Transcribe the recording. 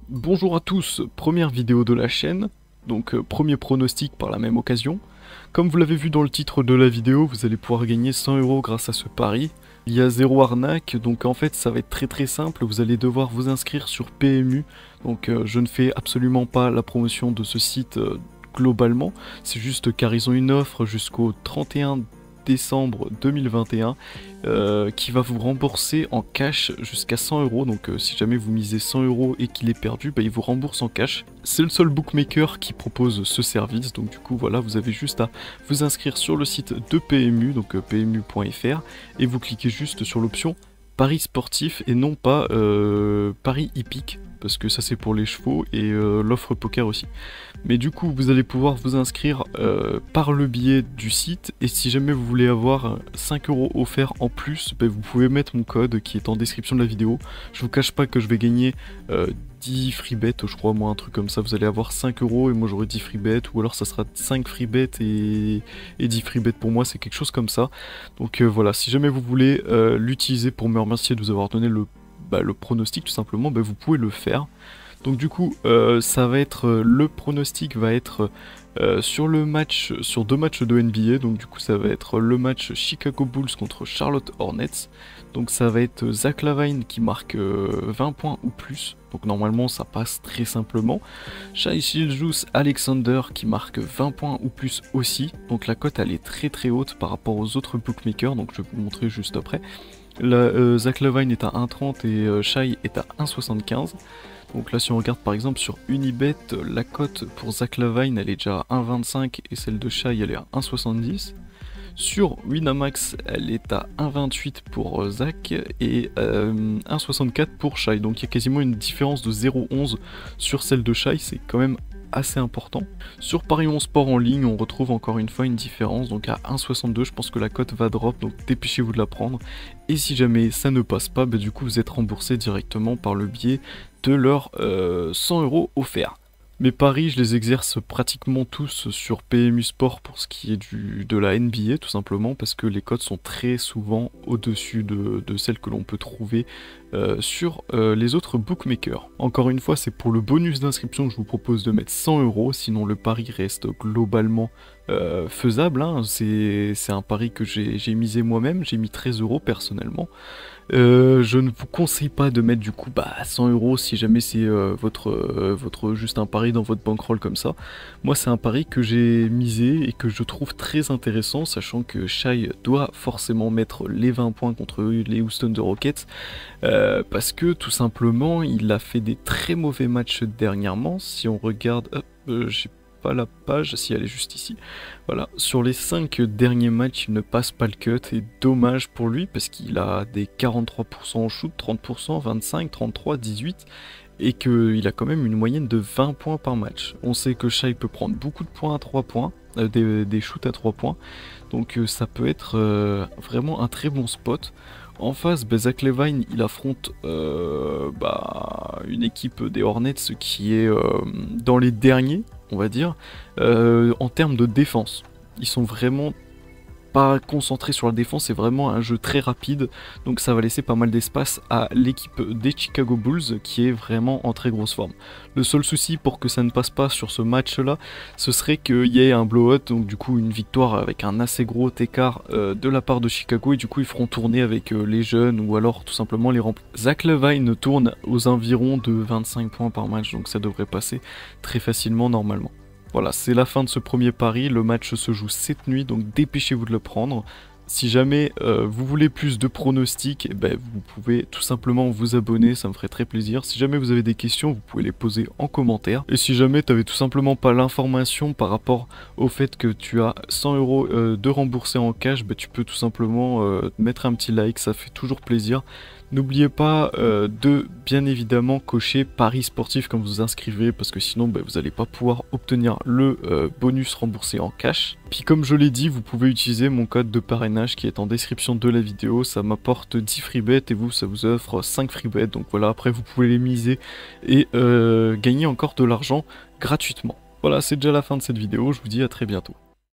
Bonjour à tous, première vidéo de la chaîne, donc premier pronostic par la même occasion. Comme vous l'avez vu dans le titre de la vidéo, vous allez pouvoir gagner 100 € grâce à ce pari. Il y a zéro arnaque, donc en fait ça va être très simple, vous allez devoir vous inscrire sur PMU. Donc je ne fais absolument pas la promotion de ce site globalement, c'est juste car ils ont une offre jusqu'au 31 décembre 2021 qui va vous rembourser en cash jusqu'à 100 €. Donc si jamais vous misez 100 € et qu'il est perdu, bah, il vous rembourse en cash. C'est le seul bookmaker qui propose ce service, donc du coup voilà, vous avez juste à vous inscrire sur le site de PMU, donc pmu.fr, et vous cliquez juste sur l'option Paris sportif et non pas Paris hippique, parce que ça c'est pour les chevaux et l'offre poker aussi. Mais du coup vous allez pouvoir vous inscrire par le biais du site, et si jamais vous voulez avoir 5 € offerts en plus, bah, vous pouvez mettre mon code qui est en description de la vidéo. Je vous cache pas que je vais gagner 10 free bets, je crois, moi un truc comme ça. Vous allez avoir 5 € et moi j'aurai 10 free bets, ou alors ça sera 5 free bets et 10 free bets pour moi, c'est quelque chose comme ça. Donc voilà, si jamais vous voulez l'utiliser pour me remercier de vous avoir donné le pronostic tout simplement, bah, vous pouvez le faire. Donc du coup, ça va être le pronostic va être sur deux matchs de NBA. Donc du coup, ça va être le match Chicago Bulls contre Charlotte Hornets. Donc ça va être Zach LaVine qui marque 20 points ou plus. Donc normalement, ça passe très simplement. Shai Gilgeous-Alexander qui marque 20 points ou plus aussi. Donc la cote elle est très haute par rapport aux autres bookmakers. Donc je vais vous montrer juste après. Là, Zach LaVine est à 1,30 et Shai est à 1,75. Donc là si on regarde par exemple sur Unibet, la cote pour Zach LaVine elle est déjà à 1,25 et celle de Shai elle est à 1,70. Sur Winamax elle est à 1,28 pour Zach et 1,64 pour Shai. Donc il y a quasiment une différence de 0,11 sur celle de Shai, c'est quand même assez important. Sur Paris 11 Sport en ligne, on retrouve encore une fois une différence, donc à 1,62, je pense que la cote va drop, donc dépêchez-vous de la prendre. Et si jamais ça ne passe pas, bah, du coup vous êtes remboursé directement par le biais de leurs 100 € offerts. Mes paris, je les exerce pratiquement tous sur PMU Sport pour ce qui est de la NBA, tout simplement parce que les cotes sont très souvent au-dessus de celles que l'on peut trouver sur les autres bookmakers. Encore une fois, c'est pour le bonus d'inscription que je vous propose de mettre 100 €, sinon le pari reste globalement faisable, hein. C'est un pari que j'ai misé moi-même, j'ai mis 13 € personnellement. Je ne vous conseille pas de mettre du coup 100 € si jamais c'est votre juste un pari dans votre bankroll comme ça. Moi c'est un pari que j'ai misé et que je trouve très intéressant, sachant que Shai doit forcément mettre les 20 points contre les Houston Rockets, parce que tout simplement il a fait des très mauvais matchs dernièrement. Si on regarde, j'ai pas la page, si elle est juste ici. Voilà, sur les 5 derniers matchs, il ne passe pas le cut, et dommage pour lui parce qu'il a des 43% en shoot, 30%, 25, 33, 18, et qu'il a quand même une moyenne de 20 points par match. On sait que Shai peut prendre beaucoup de points à 3 points, des shoots à 3 points, donc ça peut être vraiment un très bon spot. En face, Zach LaVine, il affronte une équipe des Hornets qui est dans les derniers, on va dire, en termes de défense. Ils sont vraiment pas concentrés sur la défense, c'est vraiment un jeu très rapide, donc ça va laisser pas mal d'espace à l'équipe des Chicago Bulls qui est vraiment en très grosse forme. Le seul souci pour que ça ne passe pas sur ce match là, ce serait qu'il y ait un blowout, donc du coup une victoire avec un assez gros écart de la part de Chicago, et du coup ils feront tourner avec les jeunes ou alors tout simplement les remplir. Zach LaVine tourne aux environs de 25 points par match, donc ça devrait passer très facilement normalement. Voilà, c'est la fin de ce premier pari, le match se joue cette nuit, donc dépêchez-vous de le prendre. Si jamais vous voulez plus de pronostics, vous pouvez tout simplement vous abonner, ça me ferait très plaisir. Si jamais vous avez des questions, vous pouvez les poser en commentaire. Et si jamais tu n'avais tout simplement pas l'information par rapport au fait que tu as 100 € de remboursé en cash, tu peux tout simplement mettre un petit like, ça fait toujours plaisir. N'oubliez pas de bien évidemment cocher Paris sportif quand vous vous inscrivez, parce que sinon vous n'allez pas pouvoir obtenir le bonus remboursé en cash. Puis comme je l'ai dit, vous pouvez utiliser mon code de parrainage qui est en description de la vidéo, ça m'apporte 10 free bets et vous ça vous offre 5 free bets, donc voilà, après vous pouvez les miser et gagner encore de l'argent gratuitement. Voilà, c'est déjà la fin de cette vidéo, je vous dis à très bientôt.